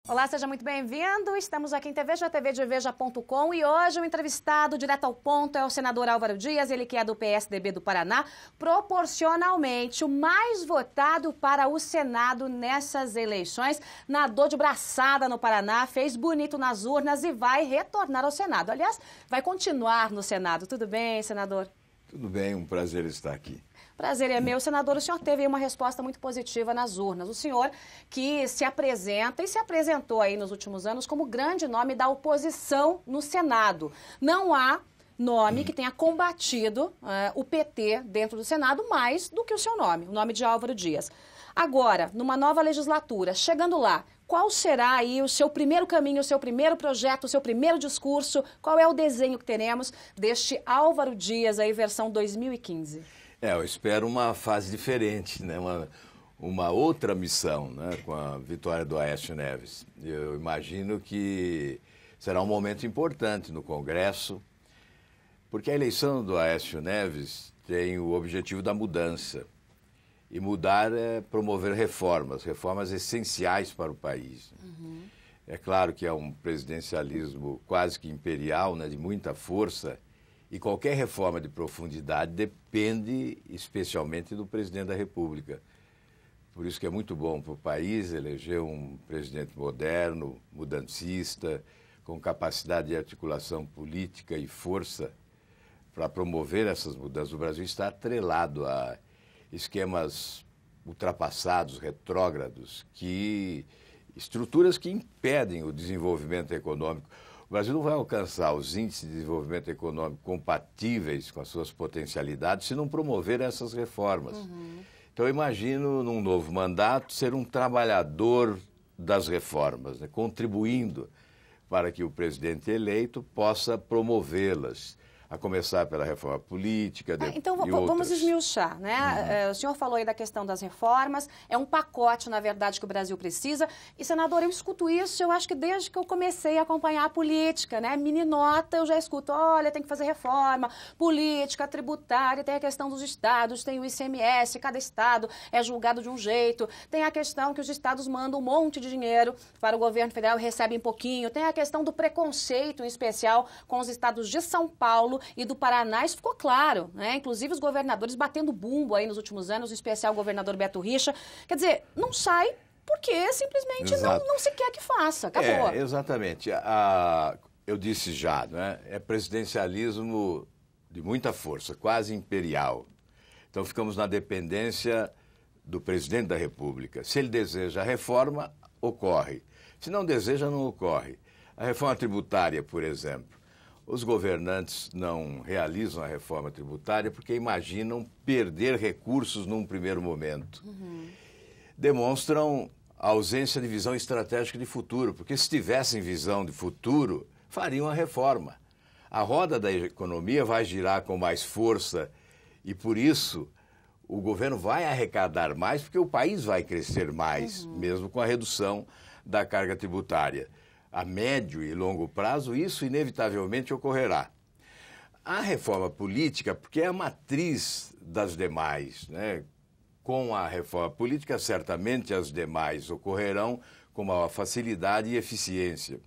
Olá, seja muito bem-vindo. Estamos aqui em tvjtvdeveja.com e hoje o entrevistado direto ao ponto é o senador Álvaro Dias, ele que é do PSDB do Paraná, proporcionalmente o mais votado para o Senado nessas eleições. Nadou de braçada no Paraná, fez bonito nas urnas e vai retornar ao Senado. Aliás, vai continuar no Senado. Tudo bem, senador? Tudo bem, um prazer estar aqui. Prazer é meu, senador. O senhor teve uma resposta muito positiva nas urnas. O senhor que se apresenta e se apresentou aí nos últimos anos como grande nome da oposição no Senado. Não há nome que tenha combatido o PT dentro do Senado mais do que o seu nome, o nome de Álvaro Dias. Agora, numa nova legislatura, chegando lá, qual será aí o seu primeiro caminho, o seu primeiro projeto, o seu primeiro discurso? Qual é o desenho que teremos deste Álvaro Dias aí, versão 2015? Eu espero uma fase diferente, né? Uma outra missão, né? Com a vitória do Aécio Neves. Eu imagino que será um momento importante no Congresso, porque a eleição do Aécio Neves tem o objetivo da mudança. E mudar é promover reformas essenciais para o país. Uhum. É claro que é um presidencialismo quase que imperial, né? De muita força. E qualquer reforma de profundidade depende especialmente do presidente da República. Por isso que é muito bom para o país eleger um presidente moderno, mudancista, com capacidade de articulação política e força para promover essas mudanças. O Brasil está atrelado a esquemas ultrapassados, retrógrados, estruturas que impedem o desenvolvimento econômico. O Brasil não vai alcançar os índices de desenvolvimento econômico compatíveis com as suas potencialidades se não promover essas reformas. Uhum. Então, eu imagino, num novo mandato, ser um trabalhador das reformas, né, contribuindo para que o presidente eleito possa promovê-las, a começar pela reforma política então, vamos esmiuçar, né? Uhum. O senhor falou aí da questão das reformas, é um pacote, na verdade, que o Brasil precisa. E, senador, eu escuto isso, eu acho que desde que eu comecei a acompanhar a política, né? Meninota, eu já escuto, olha, tem que fazer reforma, política, tributária, tem a questão dos estados, tem o ICMS, cada estado é julgado de um jeito, tem a questão que os estados mandam um monte de dinheiro para o governo federal e recebem pouquinho, tem a questão do preconceito, em especial, com os estados de São Paulo e do Paraná, isso ficou claro, né? Inclusive os governadores batendo bumbo aí nos últimos anos, em especial o governador Beto Richa. Quer dizer, não sai porque simplesmente não se quer que faça. Acabou. Exatamente. Eu disse já, né? É presidencialismo de muita força, quase imperial. Então ficamos na dependência do presidente da República. Se ele deseja a reforma, ocorre. Se não deseja, não ocorre. A reforma tributária, por exemplo. Os governantes não realizam a reforma tributária porque imaginam perder recursos num primeiro momento. Uhum. Demonstram a ausência de visão estratégica de futuro, porque se tivessem visão de futuro, fariam a reforma. A roda da economia vai girar com mais força e, por isso, o governo vai arrecadar mais, porque o país vai crescer mais, mesmo com a redução da carga tributária. A médio e longo prazo, isso inevitavelmente ocorrerá. A reforma política, porque é a matriz das demais, né? Com a reforma política, certamente as demais ocorrerão com maior facilidade e eficiência.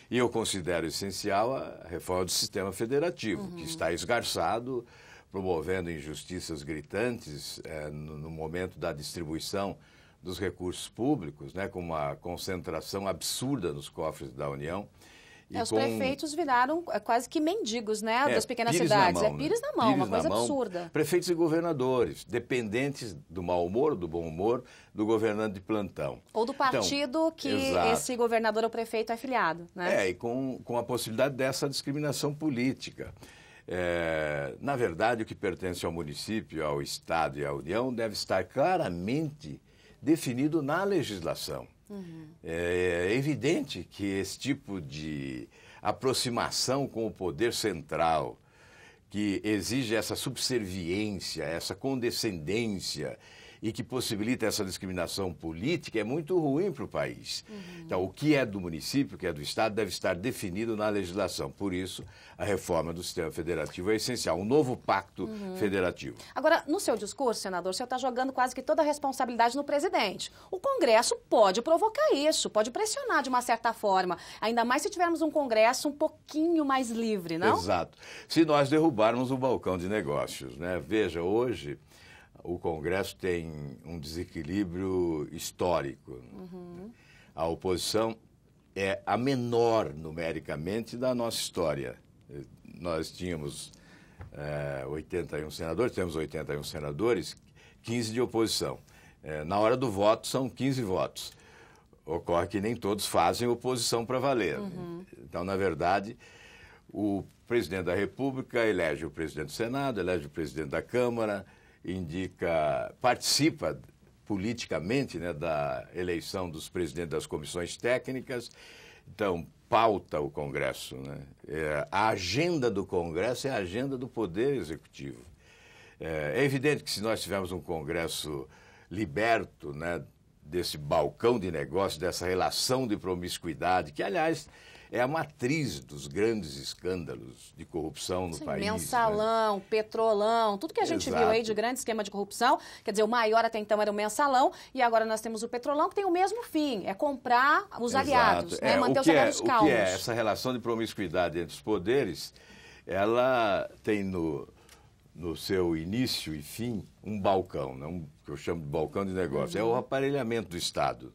E eu considero essencial a reforma do sistema federativo, que está esgarçado, promovendo injustiças gritantes no momento da distribuição dos recursos públicos, né, com uma concentração absurda nos cofres da União. Os prefeitos viraram quase que mendigos, né, das pequenas cidades. Pires na mão, uma coisa absurda. Prefeitos e governadores, dependentes do mau humor, do bom humor, do governante de plantão. Ou do partido que esse governador ou prefeito é afiliado, né? E com a possibilidade dessa discriminação política. Na verdade, o que pertence ao município, ao Estado e à União deve estar claramente definido na legislação. Uhum. É evidente que esse tipo de aproximação com o poder central, que exige essa subserviência, essa condescendência e que possibilita essa discriminação política é muito ruim para o país. Então, o que é do município, o que é do Estado, deve estar definido na legislação. Por isso, a reforma do sistema federativo é essencial, um novo pacto federativo. Agora, no seu discurso, senador, o senhor está jogando quase que toda a responsabilidade no presidente. O Congresso pode provocar isso, pode pressionar de uma certa forma, ainda mais se tivermos um Congresso um pouquinho mais livre, não? Exato. Se nós derrubarmos o balcão de negócios, né? Veja, hoje o Congresso tem um desequilíbrio histórico. A oposição é a menor numericamente da nossa história. Nós tínhamos 81 senadores, temos 81 senadores, 15 de oposição. Na hora do voto são 15 votos. Ocorre que nem todos fazem oposição para valer. Então, na verdade, o presidente da República elege o presidente do Senado, elege o presidente da Câmara, participa politicamente, né, da eleição dos presidentes das comissões técnicas, então pauta o Congresso, né? A agenda do Congresso é a agenda do Poder Executivo. É evidente que se nós tivermos um Congresso liberto, né, desse balcão de negócios, dessa relação de promiscuidade, que, aliás, é a matriz dos grandes escândalos de corrupção no país. Mensalão, né? Petrolão, tudo que a gente viu aí de grande esquema de corrupção, quer dizer, o maior até então era o mensalão, e agora nós temos o petrolão, que tem o mesmo fim, é comprar os aliados, né? Manter os aliados calmos. O que é essa relação de promiscuidade entre os poderes, ela tem no seu início e fim um balcão, né? Que eu chamo de balcão de negócio. É o aparelhamento do Estado,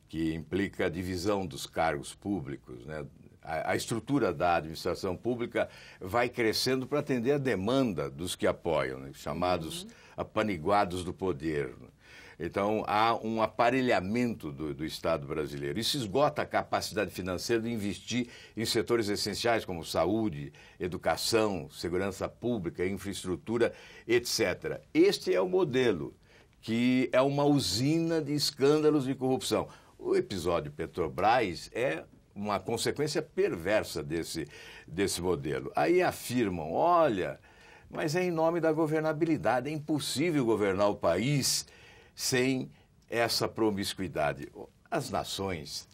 que implica a divisão dos cargos públicos, né? A estrutura da administração pública vai crescendo para atender a demanda dos que apoiam, né? Chamados apaniguados do poder. Então, há um aparelhamento do Estado brasileiro. Isso esgota a capacidade financeira de investir em setores essenciais como saúde, educação, segurança pública, infraestrutura, etc. Este é o modelo, que é uma usina de escândalos de corrupção. O episódio Petrobras é uma consequência perversa desse modelo. Aí afirmam, olha, mas é em nome da governabilidade, é impossível governar o país sem essa promiscuidade. As nações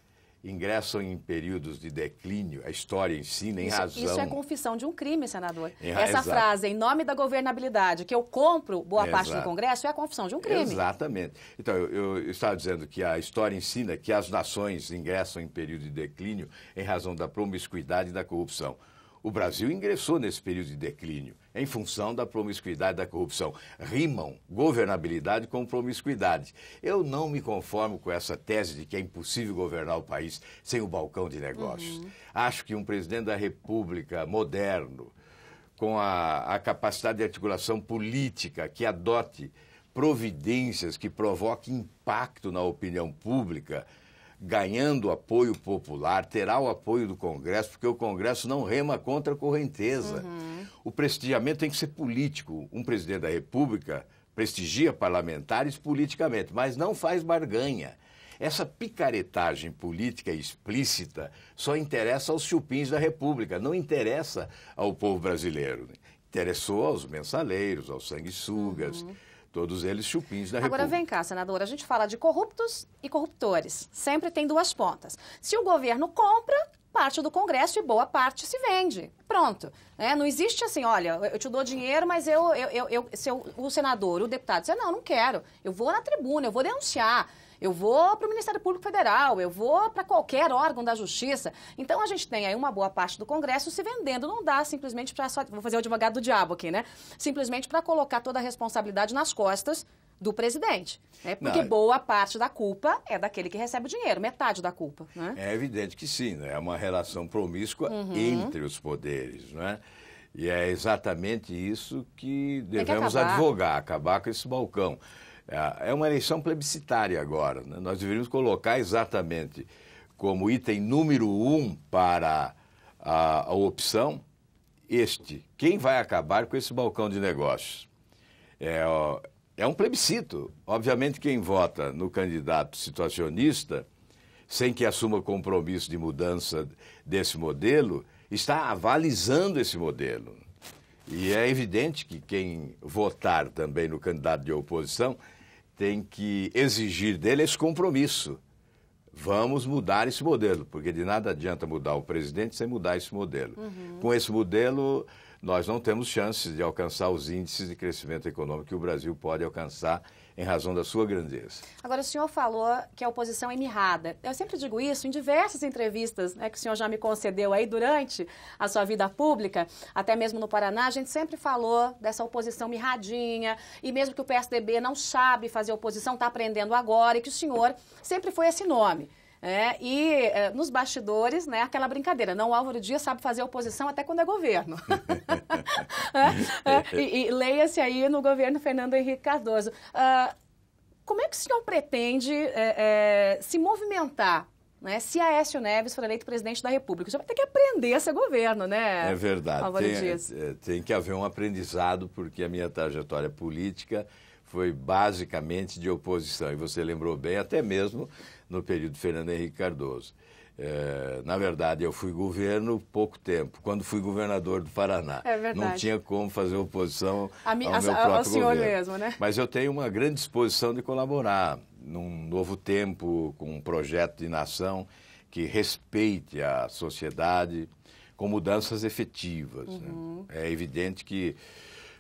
ingressam em períodos de declínio, a história ensina, em razão... Isso é confissão de um crime, senador. Essa frase, em nome da governabilidade, que eu compro boa parte do Congresso, é a confissão de um crime. Exatamente. Então, eu estava dizendo que a história ensina que as nações ingressam em período de declínio em razão da promiscuidade e da corrupção. O Brasil ingressou nesse período de declínio em função da promiscuidade e da corrupção. Rimam governabilidade com promiscuidade. Eu não me conformo com essa tese de que é impossível governar o país sem o balcão de negócios. Acho que um presidente da República moderno, com a capacidade de articulação política, que adote providências que provoquem impacto na opinião pública, ganhando apoio popular, terá o apoio do Congresso, porque o Congresso não rema contra a correnteza. O prestigiamento tem que ser político. Um presidente da República prestigia parlamentares politicamente, mas não faz barganha. Essa picaretagem política explícita só interessa aos chupins da República, não interessa ao povo brasileiro. Interessou aos mensaleiros, aos sanguessugas, todos eles chupins da República. Agora vem cá, senadora, a gente fala de corruptos e corruptores. Sempre tem duas pontas. Se o governo compra, parte do Congresso e boa parte se vende. Pronto. Não existe assim, olha, eu te dou dinheiro, mas o senador, o deputado, diz, não quero. Eu vou na tribuna, eu vou denunciar. Eu vou para o Ministério Público Federal, eu vou para qualquer órgão da Justiça. Então, a gente tem aí uma boa parte do Congresso se vendendo. Não dá simplesmente para só... Vou fazer o advogado do diabo aqui, né? Simplesmente para colocar toda a responsabilidade nas costas do presidente. Né? Porque boa parte da culpa é daquele que recebe o dinheiro, metade da culpa. Né? É evidente que sim, né? É uma relação promíscua entre os poderes, não é? E é exatamente isso que devemos advogar, acabar com esse balcão. É uma eleição plebiscitária agora, né? Nós deveríamos colocar exatamente como item número 1 para a opção quem vai acabar com esse balcão de negócios. É um plebiscito. Obviamente, quem vota no candidato situacionista, sem que assuma compromisso de mudança desse modelo, está avalizando esse modelo. E é evidente que quem votar também no candidato de oposição tem que exigir dele esse compromisso. Vamos mudar esse modelo, porque de nada adianta mudar o presidente sem mudar esse modelo. Com esse modelo, nós não temos chances de alcançar os índices de crescimento econômico que o Brasil pode alcançar em razão da sua grandeza. Agora, o senhor falou que a oposição é mirrada. Eu sempre digo isso em diversas entrevistas, né, que o senhor já me concedeu aí durante a sua vida pública, até mesmo no Paraná, a gente sempre falou dessa oposição mirradinha, e mesmo que o PSDB não sabe fazer oposição, está aprendendo agora, e que o senhor sempre foi esse nome. Nos bastidores, né, aquela brincadeira, não, o Álvaro Dias sabe fazer oposição até quando é governo. E leia-se aí no governo Fernando Henrique Cardoso. Como é que o senhor pretende se movimentar, né, se Aécio Neves for eleito presidente da República? O senhor vai ter que aprender a ser governo, né? É verdade. Álvaro Dias. Tem que haver um aprendizado, porque a minha trajetória política foi basicamente de oposição. E você lembrou bem, até mesmo no período Fernando Henrique Cardoso. Na verdade, eu fui governo pouco tempo, quando fui governador do Paraná. É verdade. Não tinha como fazer oposição ao meu ao próprio senhor governo. mesmo, né? Mas eu tenho uma grande disposição de colaborar num novo tempo, com um projeto de nação que respeite a sociedade, com mudanças efetivas. Né? É evidente que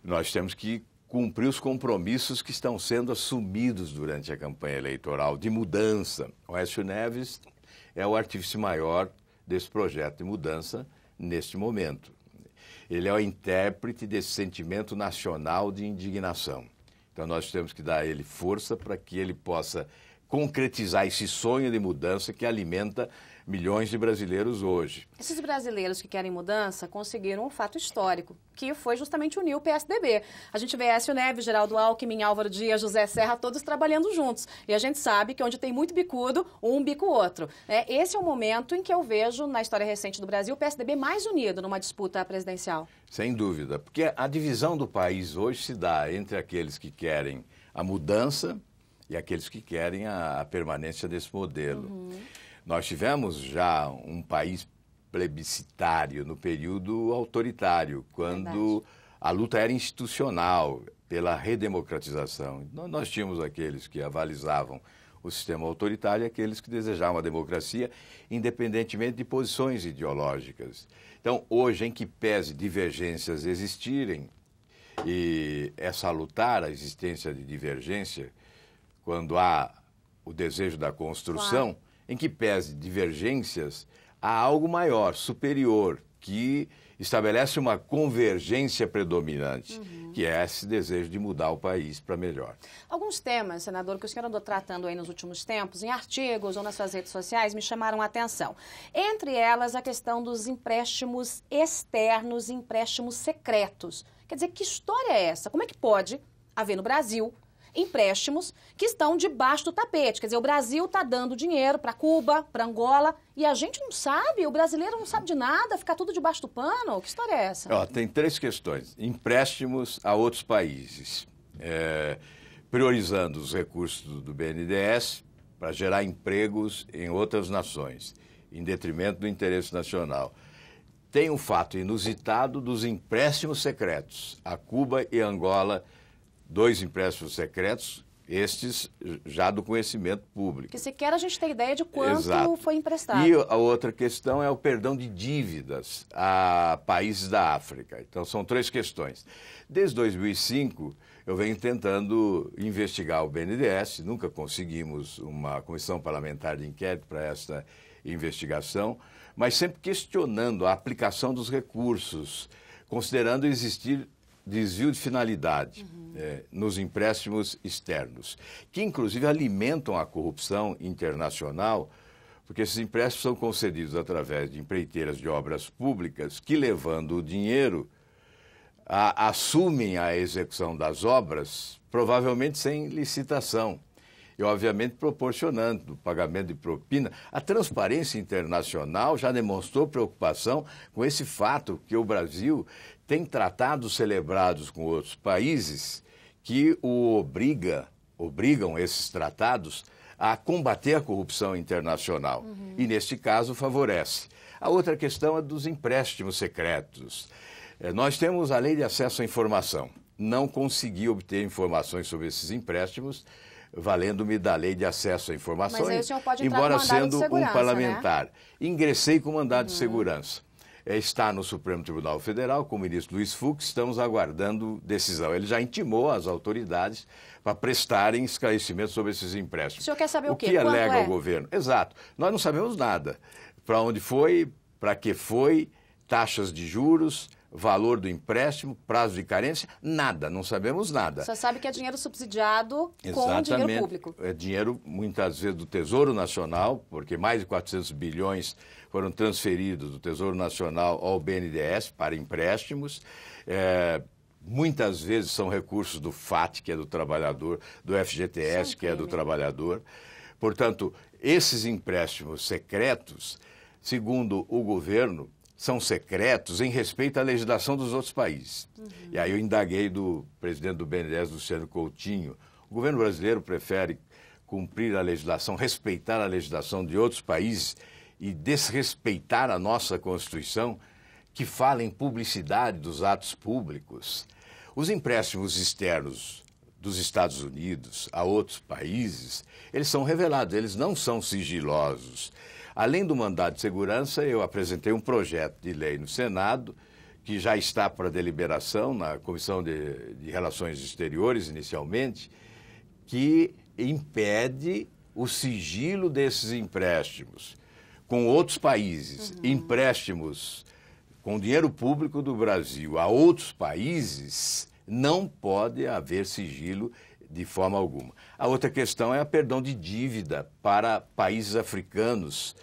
nós temos que cumprir os compromissos que estão sendo assumidos durante a campanha eleitoral de mudança. O Aécio Neves é o artífice maior desse projeto de mudança neste momento. Ele é o intérprete desse sentimento nacional de indignação. Então nós temos que dar a ele força para que ele possa concretizar esse sonho de mudança que alimenta milhões de brasileiros hoje. Esses brasileiros que querem mudança conseguiram um fato histórico, que foi justamente unir o PSDB. A gente vê Aécio Neves, Geraldo Alckmin, Álvaro Dias, José Serra, todos trabalhando juntos. E a gente sabe que onde tem muito bicudo, um bica o outro. Esse é o momento em que eu vejo, na história recente do Brasil, o PSDB mais unido numa disputa presidencial. Sem dúvida, porque a divisão do país hoje se dá entre aqueles que querem a mudança e aqueles que querem a permanência desse modelo. Nós tivemos já um país plebiscitário no período autoritário, quando a luta era institucional pela redemocratização. Nós tínhamos aqueles que avalizavam o sistema autoritário e aqueles que desejavam a democracia, independentemente de posições ideológicas. Então, hoje, em que pese divergências existirem, e é salutar a existência de divergência, quando há o desejo da construção, em que pese divergências, há algo maior, superior, que estabelece uma convergência predominante, que é esse desejo de mudar o país para melhor. Alguns temas, senador, que o senhor andou tratando aí nos últimos tempos, em artigos ou nas suas redes sociais, me chamaram a atenção. Entre elas, a questão dos empréstimos externos e empréstimos secretos. Quer dizer, que história é essa? Como é que pode haver no Brasil empréstimos que estão debaixo do tapete? Quer dizer, o Brasil está dando dinheiro para Cuba, para Angola, e a gente não sabe, o brasileiro não sabe de nada, fica tudo debaixo do pano. Que história é essa? Tem três questões. Empréstimos a outros países, priorizando os recursos do BNDES para gerar empregos em outras nações, em detrimento do interesse nacional. Tem um fato inusitado dos empréstimos secretos a Cuba e Angola, 2 empréstimos secretos, estes já do conhecimento público. Que sequer a gente tem ideia de quanto foi emprestado. E a outra questão é o perdão de dívidas a países da África. Então, são 3 questões. Desde 2005, eu venho tentando investigar o BNDES, nunca conseguimos uma comissão parlamentar de inquérito para essa investigação, mas sempre questionando a aplicação dos recursos, considerando existir desvio de finalidade nos empréstimos externos, que inclusive alimentam a corrupção internacional, porque esses empréstimos são concedidos através de empreiteiras de obras públicas que, levando o dinheiro, assumem a execução das obras, provavelmente sem licitação, e obviamente proporcionando o pagamento de propina. A Transparência Internacional já demonstrou preocupação com esse fato, que o Brasil tem tratados celebrados com outros países que obrigam esses tratados a combater a corrupção internacional. E, neste caso, favorece. A outra questão é dos empréstimos secretos. Nós temos a Lei de Acesso à Informação. Não consegui obter informações sobre esses empréstimos, valendo-me da lei de acesso à informação, Mas aí o senhor pode entrar embora com mandado de sendo um segurança, parlamentar. Né? Ingressei com mandado de segurança. Está no Supremo Tribunal Federal, com o ministro Luiz Fux, estamos aguardando decisão. Ele já intimou as autoridades para prestarem esclarecimentos sobre esses empréstimos. O senhor quer saber o quê? O que alega Quanto o governo? Exato. Nós não sabemos nada. Para onde foi, para que foi, taxas de juros, valor do empréstimo, prazo de carência, nada, não sabemos nada. Você sabe que é dinheiro subsidiado com dinheiro público. É dinheiro, muitas vezes, do Tesouro Nacional, porque mais de 400 bilhões foram transferidos do Tesouro Nacional ao BNDES para empréstimos. Muitas vezes são recursos do FAT, que é do trabalhador, do FGTS, que é do trabalhador. Portanto, esses empréstimos secretos, segundo o governo, são secretos em respeito à legislação dos outros países. E aí eu indaguei do presidente do BNDES, Luciano Coutinho. O governo brasileiro prefere cumprir a legislação, respeitar a legislação de outros países e desrespeitar a nossa Constituição, que fala em publicidade dos atos públicos. Os empréstimos externos dos Estados Unidos a outros países, eles são revelados, eles não são sigilosos. Além do mandado de segurança, eu apresentei um projeto de lei no Senado, que já está para deliberação na Comissão de Relações Exteriores, inicialmente, que impede o sigilo desses empréstimos com outros países. Empréstimos com dinheiro público do Brasil a outros países, não pode haver sigilo de forma alguma. A outra questão é a perdão de dívida para países africanos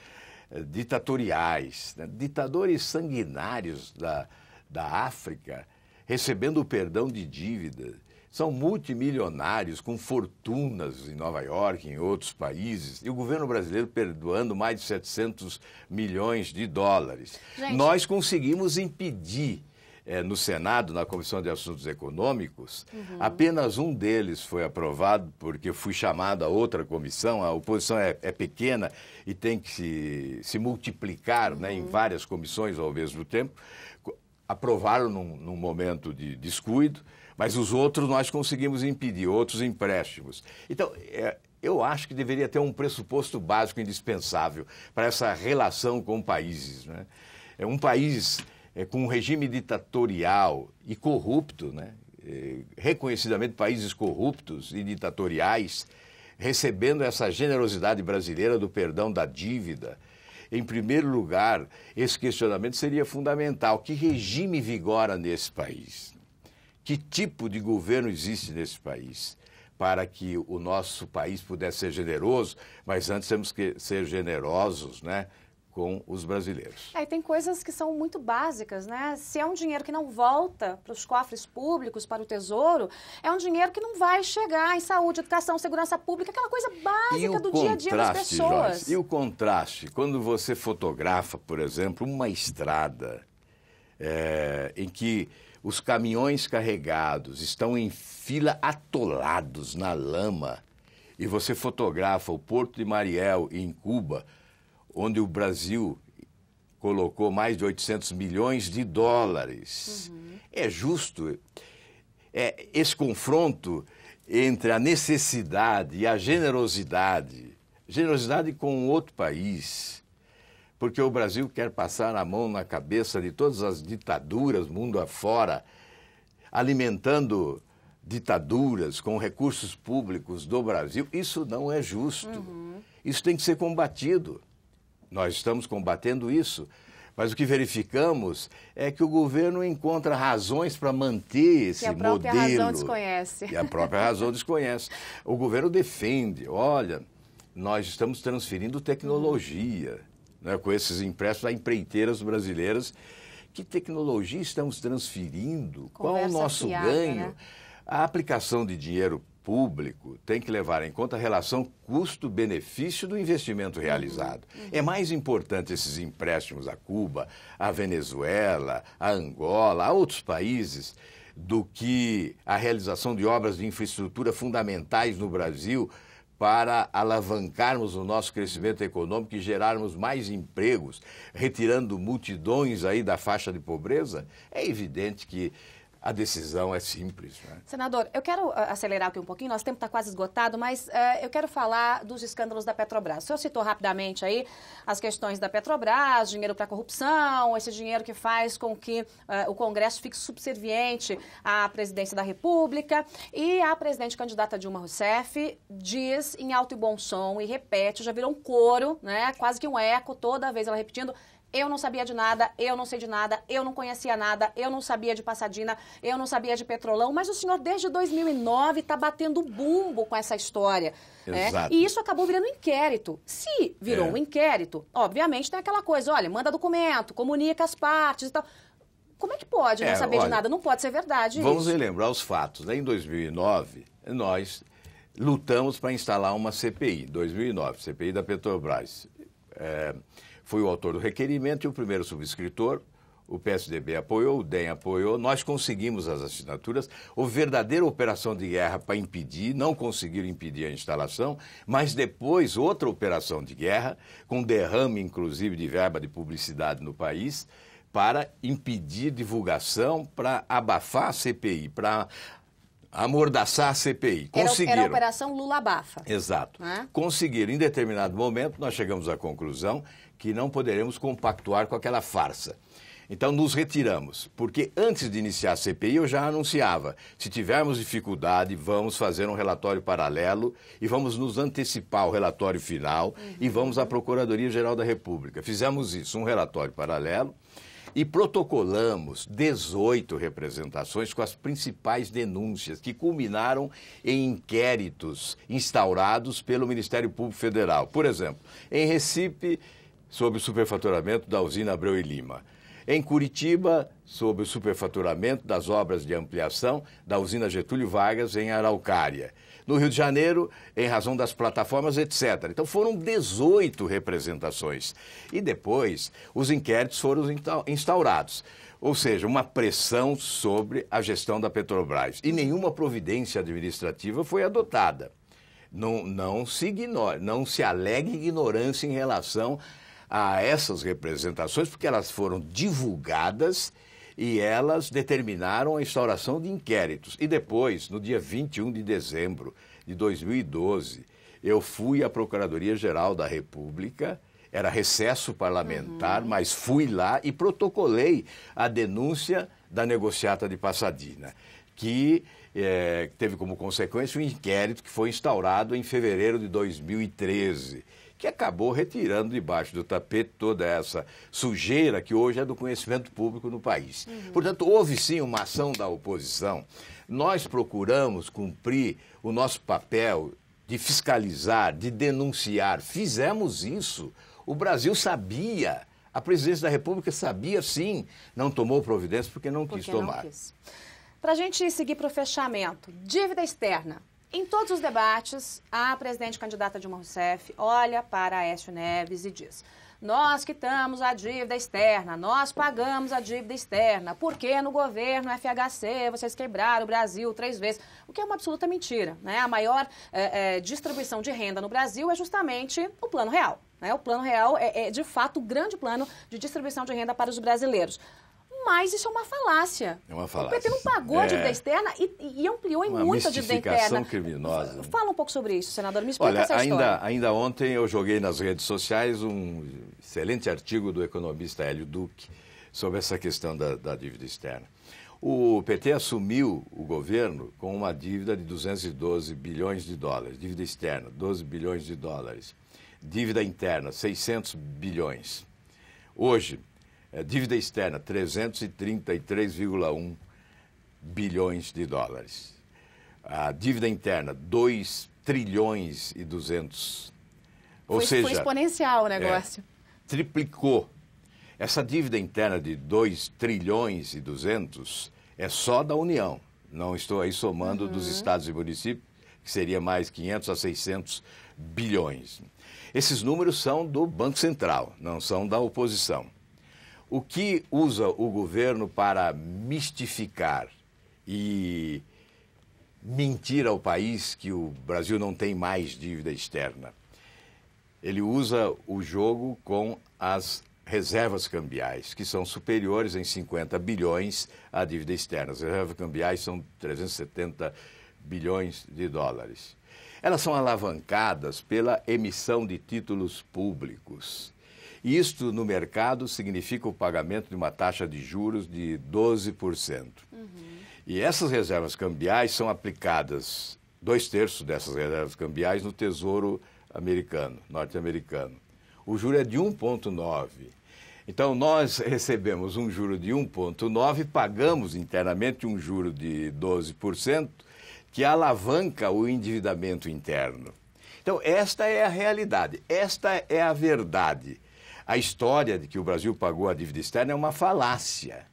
ditatoriais, né? Ditadores sanguinários da África recebendo o perdão de dívida. São multimilionários com fortunas em Nova York, em outros países, e o governo brasileiro perdoando mais de 700 milhões de dólares. Gente, nós conseguimos impedir no Senado, na Comissão de Assuntos Econômicos, apenas um deles foi aprovado, porque eu fui chamado a outra comissão, a oposição é pequena e tem que se multiplicar, né, em várias comissões ao mesmo tempo. Aprovaram num momento de descuido, mas os outros nós conseguimos impedir, outros empréstimos. Então, eu acho que deveria ter um pressuposto básico indispensável para essa relação com países, né? É um país com um regime ditatorial e corrupto, né? Reconhecidamente países corruptos e ditatoriais, recebendo essa generosidade brasileira do perdão da dívida. Em primeiro lugar, esse questionamento seria fundamental. Que regime vigora nesse país? Que tipo de governo existe nesse país? Para que o nosso país pudesse ser generoso, mas antes temos que ser generosos, né, com os brasileiros. E tem coisas que são muito básicas, né? Se é um dinheiro que não volta para os cofres públicos, para o Tesouro, é um dinheiro que não vai chegar em saúde, educação, segurança pública, aquela coisa básica do dia a dia das pessoas. Joyce, e o contraste, quando você fotografa, por exemplo, uma estrada em que os caminhões carregados estão em fila atolados na lama, e você fotografa o Porto de Mariel, em Cuba, onde o Brasil colocou mais de 800 milhões de dólares. É justo esse confronto entre a necessidade e a generosidade com outro país, porque o Brasil quer passar a mão na cabeça de todas as ditaduras mundo afora, alimentando ditaduras com recursos públicos do Brasil. Isso não é justo. Isso tem que ser combatido. Nós estamos combatendo isso, mas o que verificamos é que o governo encontra razões para manter esse modelo. Que a própria razão desconhece. E a própria razão desconhece. O governo defende, olha, nós estamos transferindo tecnologia, né, com esses empréstimos a empreiteiras brasileiras. Que tecnologia estamos transferindo? Qual é o nosso ganho? Né? A aplicação de dinheiro público tem que levar em conta a relação custo-benefício do investimento realizado. É mais importante esses empréstimos a Cuba, a Venezuela, a Angola, a outros países, do que a realização de obras de infraestrutura fundamentais no Brasil para alavancarmos o nosso crescimento econômico e gerarmos mais empregos, retirando multidões aí da faixa de pobreza. É evidente que a decisão é simples. Né? Senador, eu quero acelerar aqui um pouquinho, nosso tempo está quase esgotado, mas eu quero falar dos escândalos da Petrobras. O senhor citou rapidamente aí as questões da Petrobras, dinheiro para corrupção, esse dinheiro que faz com que o Congresso fique subserviente à presidência da República. E a presidente candidata Dilma Rousseff diz em alto e bom som e repete, já virou um coro, né, quase que um eco, toda vez ela repetindo: eu não sabia de nada, eu não sei de nada, eu não conhecia nada, eu não sabia de Passadina, eu não sabia de Petrolão, mas o senhor desde 2009 está batendo bumbo com essa história. Exato. E isso acabou virando inquérito. Se virou um inquérito, obviamente tem aquela coisa, olha, manda documento, comunica as partes e tal. Como é que pode não saber de nada? Não pode ser verdade vamos isso. relembrar os fatos. Né? Em 2009, nós lutamos para instalar uma CPI. 2009, CPI da Petrobras. Fui o autor do requerimento e o primeiro subscritor. O PSDB apoiou, o DEM apoiou, nós conseguimos as assinaturas. Houve verdadeira operação de guerra para impedir, não conseguiram impedir a instalação, mas depois outra operação de guerra, com derrame inclusive de verba de publicidade no país, para impedir divulgação, para abafar a CPI, para amordaçar a CPI. Conseguiram. Era a Operação Lula Abafa. Exato. Conseguiram. Em determinado momento, nós chegamos à conclusão que não poderemos compactuar com aquela farsa. Então, nos retiramos, porque antes de iniciar a CPI, eu já anunciava, se tivermos dificuldade, vamos fazer um relatório paralelo e vamos nos antecipar ao relatório final e vamos à Procuradoria-Geral da República. Fizemos isso, um relatório paralelo, e protocolamos 18 representações com as principais denúncias que culminaram em inquéritos instaurados pelo Ministério Público Federal. Por exemplo, em Recife, sobre o superfaturamento da usina Abreu e Lima. Em Curitiba, sobre o superfaturamento das obras de ampliação da usina Getúlio Vargas em Araucária. No Rio de Janeiro, em razão das plataformas, etc. Então foram 18 representações. E depois, os inquéritos foram instaurados. Ou seja, uma pressão sobre a gestão da Petrobras. E nenhuma providência administrativa foi adotada. Não se ignora, não se alegue ignorância em relação a essas representações, porque elas foram divulgadas e elas determinaram a instauração de inquéritos. E depois, no dia 21 de dezembro de 2012, eu fui à Procuradoria-Geral da República, era recesso parlamentar, mas fui lá e protocolei a denúncia da negociata de Passadina, que teve como consequência um inquérito que foi instaurado em fevereiro de 2013, que acabou retirando debaixo do tapete toda essa sujeira que hoje é do conhecimento público no país. Portanto, houve sim uma ação da oposição. Nós procuramos cumprir o nosso papel de fiscalizar, de denunciar. Fizemos isso. O Brasil sabia, a presidência da República sabia sim, não tomou providência porque não quis tomar. Para a gente seguir para o fechamento, dívida externa. Em todos os debates, a presidente candidata Dilma Rousseff olha para Aécio Neves e diz: nós quitamos a dívida externa, nós pagamos a dívida externa, porque no governo FHC vocês quebraram o Brasil 3 vezes, o que é uma absoluta mentira, né? A maior distribuição de renda no Brasil é justamente o Plano Real, né? O Plano Real é de fato o grande plano de distribuição de renda para os brasileiros. Mas isso é uma falácia. É uma falácia. O PT não pagou a dívida externa e ampliou em muita dívida interna. Criminosa. Fala um pouco sobre isso, senador. Me explica essa história. Ainda ontem eu joguei nas redes sociais um excelente artigo do economista Hélio Duque sobre essa questão da dívida externa. O PT assumiu o governo com uma dívida de 212 bilhões de dólares. Dívida externa, 12 bilhões de dólares. Dívida interna, 600 bilhões. Hoje, dívida externa, 333,1 bilhões de dólares. A dívida interna, 2 trilhões e 200. Ou seja, foi exponencial o negócio. Triplicou. Essa dívida interna de 2 trilhões e 200 é só da União. Não estou aí somando dos estados e municípios, que seria mais 500 a 600 bilhões. Esses números são do Banco Central, não são da oposição. O que usa o governo para mistificar e mentir ao país que o Brasil não tem mais dívida externa? Ele usa o jogo com as reservas cambiais, que são superiores em 50 bilhões à dívida externa. As reservas cambiais são 370 bilhões de dólares. Elas são alavancadas pela emissão de títulos públicos. Isto, no mercado, significa o pagamento de uma taxa de juros de 12%. E essas reservas cambiais são aplicadas, 2/3 dessas reservas cambiais, no Tesouro americano, norte-americano. O juro é de 1,9%. Então, nós recebemos um juro de 1,9%, pagamos internamente um juro de 12%, que alavanca o endividamento interno. Então, esta é a realidade, esta é a verdade. A história de que o Brasil pagou a dívida externa é uma falácia.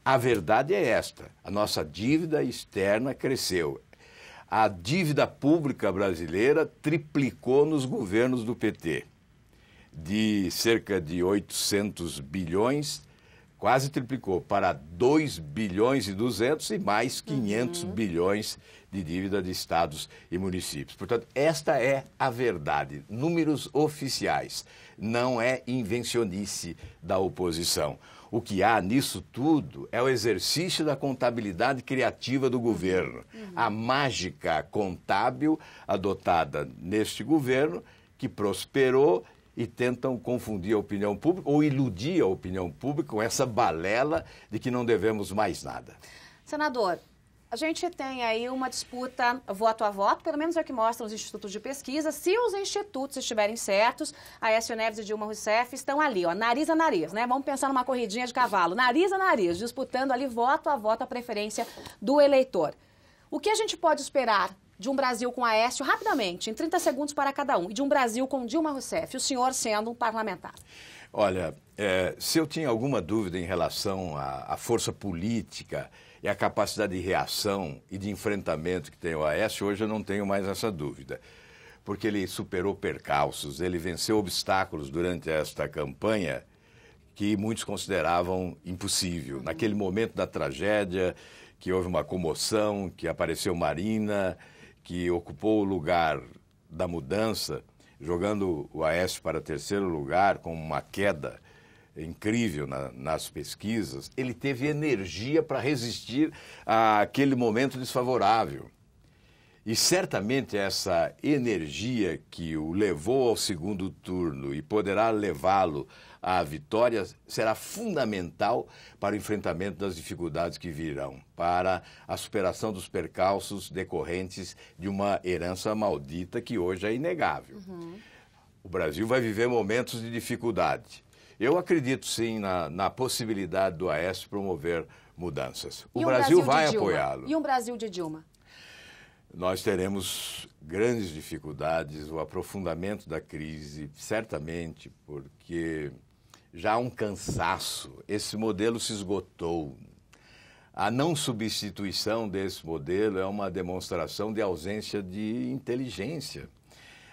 A verdade é esta: a nossa dívida externa cresceu. A dívida pública brasileira triplicou nos governos do PT. De cerca de 800 bilhões, quase triplicou para 2 bilhões e 200 e mais 500 bilhões de dívida de estados e municípios. Portanto, esta é a verdade. Números oficiais. Não é invencionice da oposição. O que há nisso tudo é o exercício da contabilidade criativa do governo. A mágica contábil adotada neste governo, que prosperou, e tentam confundir a opinião pública ou iludir a opinião pública com essa balela de que não devemos mais nada. Senador, a gente tem aí uma disputa voto a voto, pelo menos é o que mostram os institutos de pesquisa. Se os institutos estiverem certos, Aécio Neves e Dilma Rousseff estão ali, ó, nariz a nariz, né? Vamos pensar numa corridinha de cavalo, nariz a nariz, disputando ali voto a voto a preferência do eleitor. O que a gente pode esperar de um Brasil com Aécio, rapidamente, em 30 segundos para cada um, e de um Brasil com Dilma Rousseff, o senhor sendo um parlamentar? Olha, se eu tinha alguma dúvida em relação à força política e à capacidade de reação e de enfrentamento que tem o Aécio, hoje eu não tenho mais essa dúvida. Porque ele superou percalços, ele venceu obstáculos durante esta campanha que muitos consideravam impossível. Naquele momento da tragédia, que houve uma comoção, que apareceu Marina, que ocupou o lugar da mudança, jogando o Aécio para terceiro lugar, com uma queda incrível nas pesquisas, ele teve energia para resistir àquele momento desfavorável. E certamente essa energia que o levou ao segundo turno e poderá levá-lo à vitória será fundamental para o enfrentamento das dificuldades que virão, para a superação dos percalços decorrentes de uma herança maldita que hoje é inegável. O Brasil vai viver momentos de dificuldade. Eu acredito sim na possibilidade do Aécio promover mudanças. O Brasil vai apoiá-lo. E um Brasil de Dilma? Nós teremos grandes dificuldades, o aprofundamento da crise, certamente, porque já há um cansaço, esse modelo se esgotou. A não substituição desse modelo é uma demonstração de ausência de inteligência.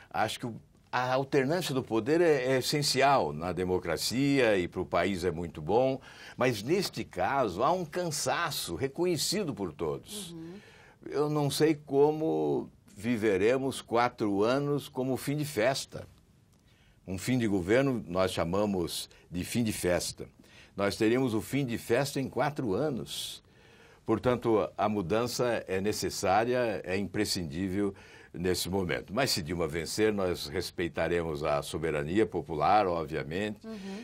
Acho que a alternância do poder é essencial na democracia e para o país é muito bom, mas neste caso há um cansaço reconhecido por todos. Eu não sei como viveremos 4 anos como fim de festa. Um fim de governo nós chamamos de fim de festa. Nós teríamos o fim de festa em 4 anos. Portanto, a mudança é necessária, é imprescindível nesse momento. Mas se Dilma vencer, nós respeitaremos a soberania popular, obviamente,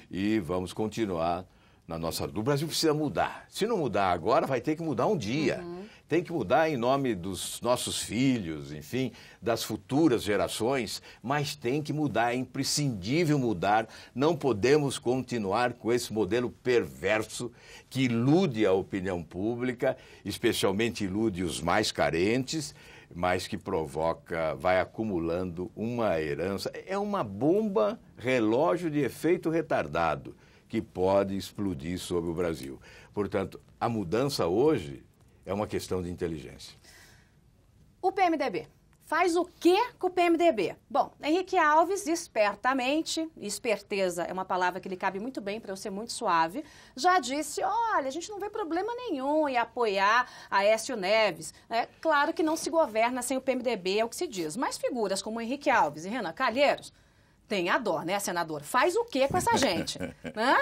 e vamos continuar na nossa... O Brasil precisa mudar. Se não mudar agora, vai ter que mudar um dia. Tem que mudar em nome dos nossos filhos, enfim, das futuras gerações, mas tem que mudar, é imprescindível mudar. Não podemos continuar com esse modelo perverso que ilude a opinião pública, especialmente ilude os mais carentes, mas que provoca, vai acumulando uma herança. É uma bomba relógio de efeito retardado que pode explodir sobre o Brasil. Portanto, a mudança hoje é uma questão de inteligência. O PMDB. Faz o quê com o PMDB? Bom, Henrique Alves, espertamente, esperteza é uma palavra que lhe cabe muito bem para eu ser muito suave, já disse, olha, a gente não vê problema nenhum em apoiar Aécio Neves. É claro que não se governa sem o PMDB, é o que se diz. Mas figuras como Henrique Alves e Renan Calheiros Tenha dó, né, senador? Faz o quê com essa gente? Né?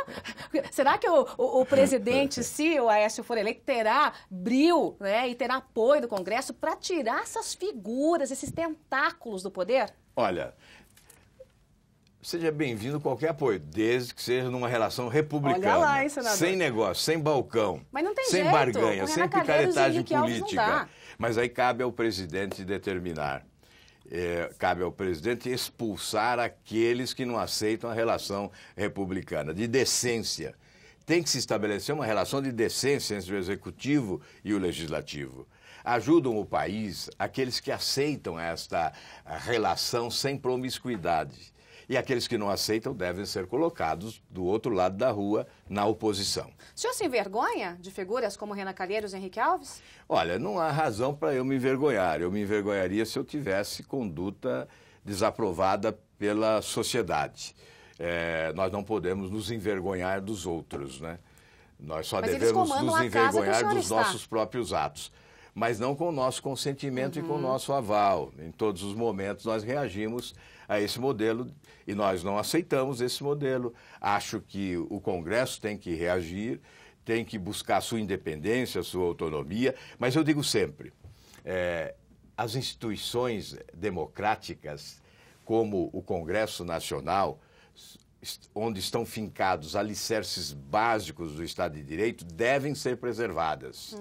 Será que o presidente, se o Aécio for eleito, terá brio, né, e terá apoio do Congresso para tirar essas figuras, esses tentáculos do poder? Olha, seja bem-vindo qualquer apoio, desde que seja numa relação republicana. Olha lá, hein, senador? Sem negócio, sem balcão, Mas não tem sem jeito. barganha, sem picaretagem Alves política. Mas aí cabe ao presidente determinar. Cabe ao presidente expulsar aqueles que não aceitam a relação republicana, de decência. Tem que se estabelecer uma relação de decência entre o executivo e o legislativo. Ajudam o país aqueles que aceitam esta relação sem promiscuidade. E aqueles que não aceitam devem ser colocados do outro lado da rua, na oposição. O senhor se envergonha de figuras como Renan Calheiros e Henrique Alves? Olha, não há razão para eu me envergonhar. Eu me envergonharia se eu tivesse conduta desaprovada pela sociedade. Nós não podemos nos envergonhar dos outros, né? Nós só devemos nos envergonhar dos nossos próprios atos. Mas não com o nosso consentimento e com o nosso aval. Em todos os momentos nós reagimos a esse modelo e nós não aceitamos esse modelo. Acho que o Congresso tem que reagir, tem que buscar a sua independência, a sua autonomia, mas eu digo sempre, as instituições democráticas, como o Congresso Nacional, onde estão fincados alicerces básicos do Estado de Direito, devem ser preservadas.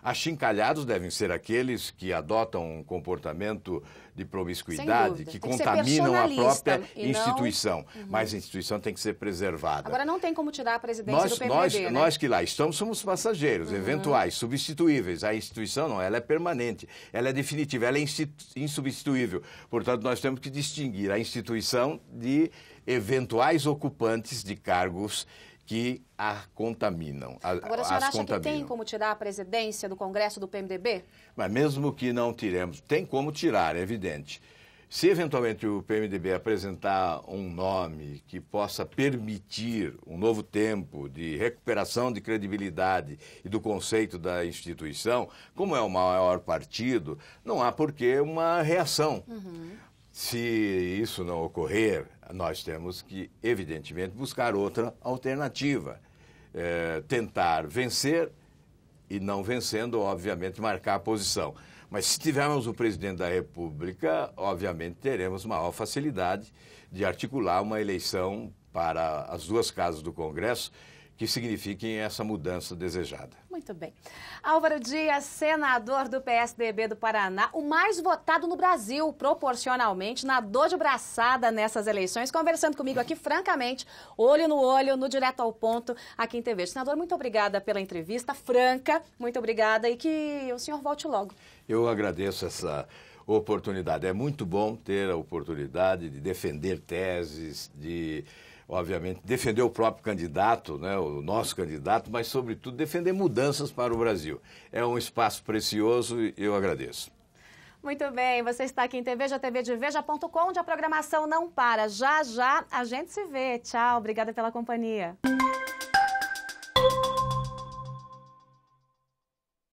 Achincalhados devem ser aqueles que adotam um comportamento de promiscuidade, que contaminam a própria instituição. Mas a instituição tem que ser preservada. Agora não tem como tirar a presidência do PMDB, né? Nós que lá estamos somos passageiros, eventuais, substituíveis. A instituição não, ela é permanente, ela é definitiva, ela é insubstituível. Portanto, nós temos que distinguir a instituição de eventuais ocupantes de cargos que a contaminam. Agora, o senhor acha que tem como tirar a presidência do Congresso do PMDB? Mas mesmo que não tiremos, tem como tirar, é evidente. Se eventualmente o PMDB apresentar um nome que possa permitir um novo tempo de recuperação de credibilidade e do conceito da instituição, como é o maior partido, não há por que uma reação. Se isso não ocorrer, nós temos que, evidentemente, buscar outra alternativa. Tentar vencer e, não vencendo, obviamente, marcar a posição. Mas se tivermos o presidente da República, obviamente, teremos maior facilidade de articular uma eleição para as duas casas do Congresso que signifiquem essa mudança desejada. Muito bem. Álvaro Dias, senador do PSDB do Paraná, o mais votado no Brasil, proporcionalmente, nadou de braçada nessas eleições, conversando comigo aqui, francamente, olho no olho, no Direto ao Ponto, aqui em TV. Senador, muito obrigada pela entrevista franca, muito obrigada e que o senhor volte logo. Eu agradeço essa oportunidade. É muito bom ter a oportunidade de defender teses, de obviamente, defender o próprio candidato, né, o nosso candidato, mas, sobretudo, defender mudanças para o Brasil. É um espaço precioso e eu agradeço. Muito bem, você está aqui em TVEJA, tvdeveja.com, onde a programação não para. Já, já, a gente se vê. Tchau, obrigada pela companhia.